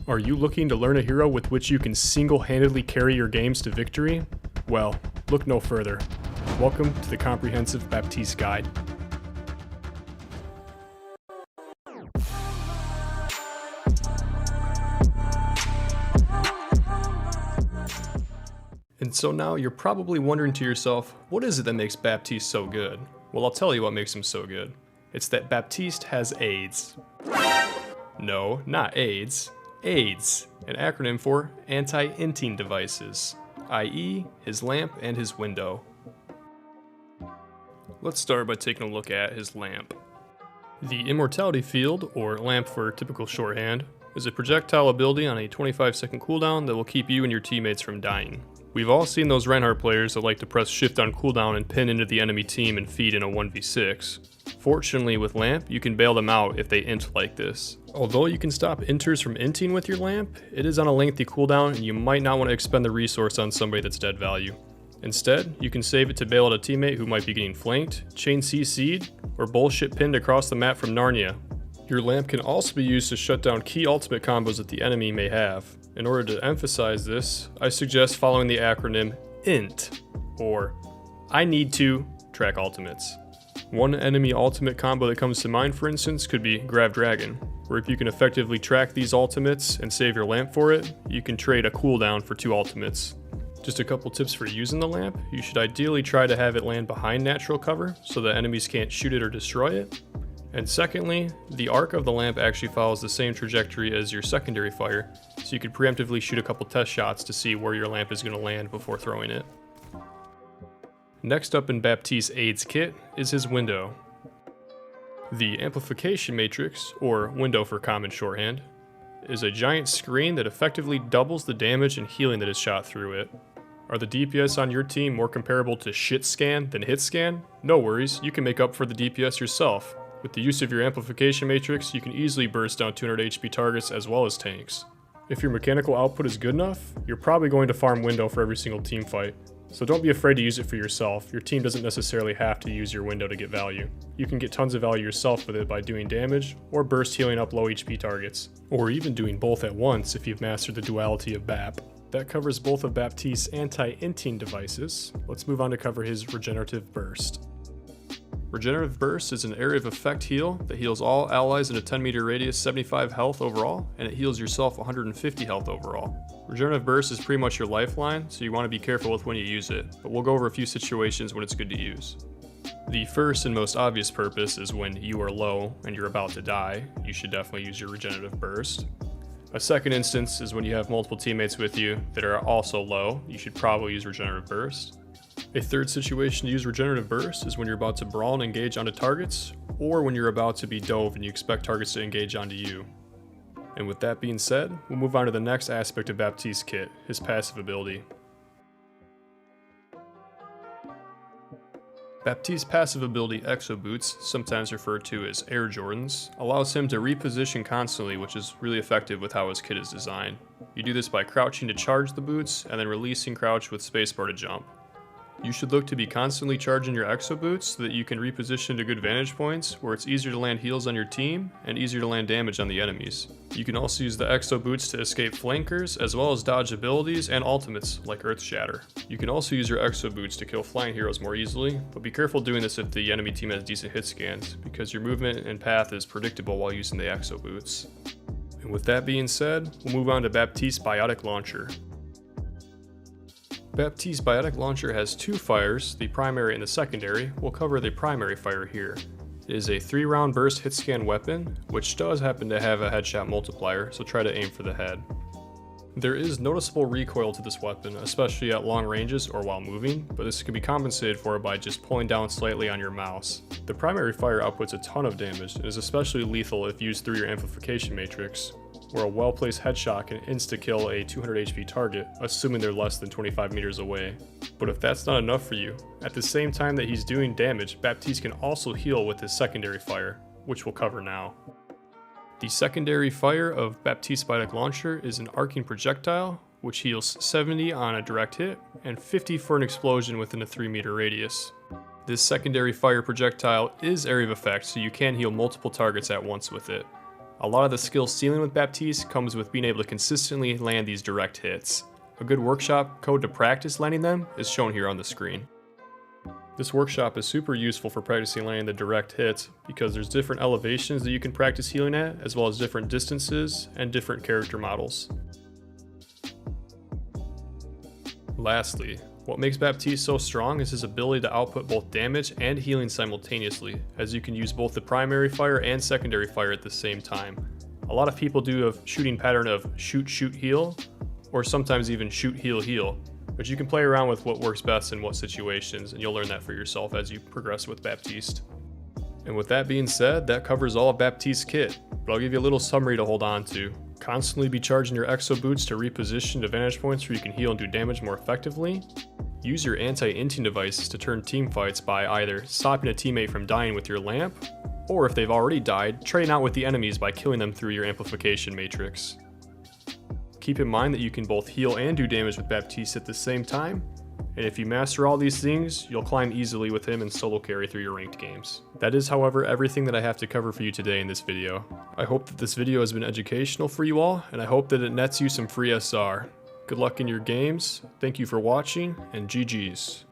Are you looking to learn a hero with which you can single-handedly carry your games to victory? Well, look no further. Welcome to the comprehensive Baptiste guide. And so now you're probably wondering to yourself, what is it that makes Baptiste so good? Well, I'll tell you what makes him so good. It's that Baptiste has AIDS. No, not AIDS. AIDS, an acronym for anti-inting devices, i.e. his lamp and his window. Let's start by taking a look at his lamp. The Immortality Field, or lamp for typical shorthand, is a projectile ability on a 25-second cooldown that will keep you and your teammates from dying. We've all seen those Reinhardt players that like to press shift on cooldown and pin into the enemy team and feed in a 1v6. Fortunately with lamp, you can bail them out if they int like this. Although you can stop inters from inting with your lamp, it is on a lengthy cooldown and you might not want to expend the resource on somebody that's dead value. Instead, you can save it to bail out a teammate who might be getting flanked, chain CC'd, or bullshit pinned across the map from Narnia. Your lamp can also be used to shut down key ultimate combos that the enemy may have. In order to emphasize this, I suggest following the acronym INT, or I need to track ultimates. One enemy ultimate combo that comes to mind, for instance, could be Grab Dragon, where if you can effectively track these ultimates and save your lamp for it, you can trade a cooldown for 2 ultimates. Just a couple tips for using the lamp: you should ideally try to have it land behind natural cover so that enemies can't shoot it or destroy it. And secondly, the arc of the lamp actually follows the same trajectory as your secondary fire, so you could preemptively shoot a couple test shots to see where your lamp is going to land before throwing it. Next up in Baptiste's AIDS kit is his window. The amplification matrix, or window for common shorthand, is a giant screen that effectively doubles the damage and healing that is shot through it. Are the DPS on your team more comparable to shit scan than hit scan? No worries, you can make up for the DPS yourself. With the use of your amplification matrix, you can easily burst down 200 HP targets as well as tanks. If your mechanical output is good enough, you're probably going to farm window for every single team fight. So don't be afraid to use it for yourself. Your team doesn't necessarily have to use your window to get value. You can get tons of value yourself with it by doing damage, or burst healing up low HP targets. Or even doing both at once if you've mastered the duality of BAP. That covers both of Baptiste's anti-inting devices. Let's move on to cover his Regenerative Burst. Regenerative Burst is an area of effect heal that heals all allies in a 10 meter radius 75 health overall, and it heals yourself 150 health overall. Regenerative Burst is pretty much your lifeline, so you want to be careful with when you use it, but we'll go over a few situations when it's good to use. The first and most obvious purpose is when you are low and you're about to die. You should definitely use your Regenerative Burst. A second instance is when you have multiple teammates with you that are also low. You should probably use Regenerative Burst. A third situation to use Regenerative Burst is when you're about to brawl and engage onto targets, or when you're about to be dove and you expect targets to engage onto you. And with that being said, we'll move on to the next aspect of Baptiste's kit, his passive ability. Baptiste's passive ability, Exo Boots, sometimes referred to as Air Jordans, allows him to reposition constantly, which is really effective with how his kit is designed. You do this by crouching to charge the boots, and then releasing crouch with spacebar to jump. You should look to be constantly charging your Exo Boots so that you can reposition to good vantage points where it's easier to land heals on your team and easier to land damage on the enemies. You can also use the Exo Boots to escape flankers as well as dodge abilities and ultimates like Earth Shatter. You can also use your Exo Boots to kill flying heroes more easily, but be careful doing this if the enemy team has decent hit scans because your movement and path is predictable while using the Exo Boots. And with that being said, we'll move on to Baptiste's Biotic Launcher. Baptiste's Biotic Launcher has 2 fires, the primary and the secondary. We'll cover the primary fire here. It is a 3-round burst hit scan weapon, which does happen to have a headshot multiplier, so try to aim for the head. There is noticeable recoil to this weapon, especially at long ranges or while moving, but this can be compensated for by just pulling down slightly on your mouse. The primary fire outputs a ton of damage and is especially lethal if used through your amplification matrix, where a well-placed headshot can insta-kill a 200 HP target, assuming they're less than 25 meters away. But if that's not enough for you, at the same time that he's doing damage, Baptiste can also heal with his secondary fire, which we'll cover now. The secondary fire of Baptiste's Biotic Launcher is an arcing projectile, which heals 70 on a direct hit, and 50 for an explosion within a 3 meter radius. This secondary fire projectile is area of effect, so you can heal multiple targets at once with it. A lot of the skill ceiling with Baptiste comes with being able to consistently land these direct hits. A good workshop code to practice landing them is shown here on the screen. This workshop is super useful for practicing landing the direct hits because there's different elevations that you can practice healing at, as well as different distances and different character models. Lastly, what makes Baptiste so strong is his ability to output both damage and healing simultaneously, as you can use both the primary fire and secondary fire at the same time. A lot of people do a shooting pattern of shoot, shoot, heal, or sometimes even shoot, heal, heal. But you can play around with what works best in what situations, and you'll learn that for yourself as you progress with Baptiste. And with that being said, that covers all of Baptiste's kit, but I'll give you a little summary to hold on to. Constantly be charging your Exo Boots to reposition to vantage points where you can heal and do damage more effectively. Use your anti-inting devices to turn team fights by either stopping a teammate from dying with your lamp, or if they've already died, trading out with the enemies by killing them through your amplification matrix. Keep in mind that you can both heal and do damage with Baptiste at the same time, and if you master all these things, you'll climb easily with him and solo carry through your ranked games. That is, however, everything that I have to cover for you today in this video. I hope that this video has been educational for you all, and I hope that it nets you some free SR. Good luck in your games, thank you for watching, and GG's.